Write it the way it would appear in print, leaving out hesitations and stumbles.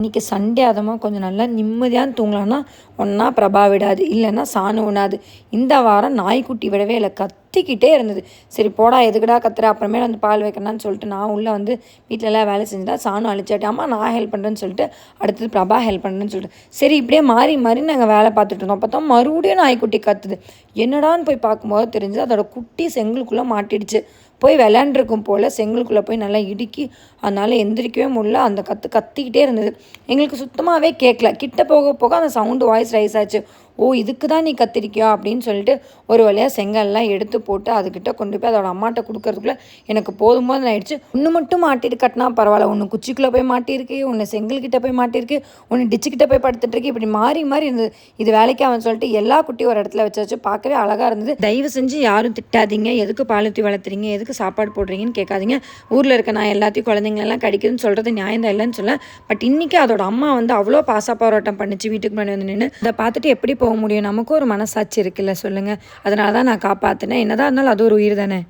இன்றைக்கி சண்டே அதுமா கொஞ்சம் நல்லா நிம்மதியாக தூங்கலான்னா ஒன்றா பிரபா விடாது, இல்லைன்னா சாணு விடாது. இந்த வாரம் நாய்க்குட்டி விடவே இல்லை, கத்திக்கிட்டே இருந்தது. சரி போடா எதுக்குடா கத்துற, அப்புறமே வந்து பால் வைக்கணும்னு சொல்லிட்டு நான் உள்ளே வந்து வீட்டிலலாம் வேலை செஞ்சுட்டா சாணம் அழிச்சாட்டி, அம்மா நான் ஹெல்ப் பண்ணுறேன்னு சொல்லிட்டு அடுத்தது பிரபா ஹெல்ப் பண்ணுறேன்னு சொல்லிட்டு சரி இப்படியே மாறி மாறி நாங்கள் வேலை பார்த்துட்டு இருந்தோம். அப்போ தான் மறுபடியும் நாய்க்குட்டி கத்துது. என்னடான்னு போய் பார்க்கும்போது தெரிஞ்சு அதோட குட்டி செங்கலுக்குள்ளே மாட்டிடுச்சு. போய் விளையாண்டுருக்கும் போல் செங்கலுக்குள்ளே போய் நல்லா இடுக்கி அதனால் எந்திரிக்கவே முடியல. அந்த கத்திக்கிட்டே இருந்தது. எங்களுக்கு சுத்தமாகவே கேட்கல. கிட்ட போக போக அந்த சவுண்டு வாய்ஸ் ரைஸ் ஆச்சு. ஓ இதுக்கு தான் நீ கத்திரிக்கியா அப்படின்னு சொல்லிட்டு ஒரு வழியாக செங்கல்லாம் எடுத்து போட்டு அதுக்கிட்ட கொண்டு போய் அதோட அம்மாட்ட கொடுக்கறதுக்குள்ளே எனக்கு போதும் போது ஆயிடுச்சு. ஒன்று மட்டும் மாட்டிட்டு கட்டினா பரவாயில்ல, ஒன்று குச்சிக்குள்ளே போய் மாட்டியிருக்கு, ஒன்று செங்கல்கிட்ட போய் மாட்டியிருக்கு, ஒன்று டிச்சுக்கிட்ட போய் படுத்துட்டுருக்கு. இப்படி மாறி மாறி இருந்தது. இது வேலைக்கு அவன் சொல்லிட்டு எல்லா குட்டியும் ஒரு இடத்துல வச்சு பார்க்கவே அழகாக இருந்தது. தயவு செஞ்சு யாரும் திட்டாதீங்க, எதுக்கு பாலூற்றி வளர்த்துறீங்க, எதுக்கு சாப்பாடு போடுறீங்கன்னு கேட்காதீங்க. ஊரில் இருக்க நான் எல்லாத்தையும் குழந்தைங்களெல்லாம் கடிக்குதுன்னு சொல்கிறது நியாயம் தான் இல்லைன்னு சொல்ல. பட் இன்றைக்கி அதோட அம்மா வந்து அவ்வளோ பாசா போராட்டம் பண்ணிச்சு வீட்டுக்கு முன்னாடி வந்து நின்று. அதை பார்த்துட்டு எப்படி போக முடியும்? நமக்கும் ஒரு மனசாட்சி இருக்குல்ல சொல்லுங்கள். அதனால தான் நான் காப்பாற்றினேன். என்னதான் இருந்தாலும் அது ஒரு உயிர் தானே.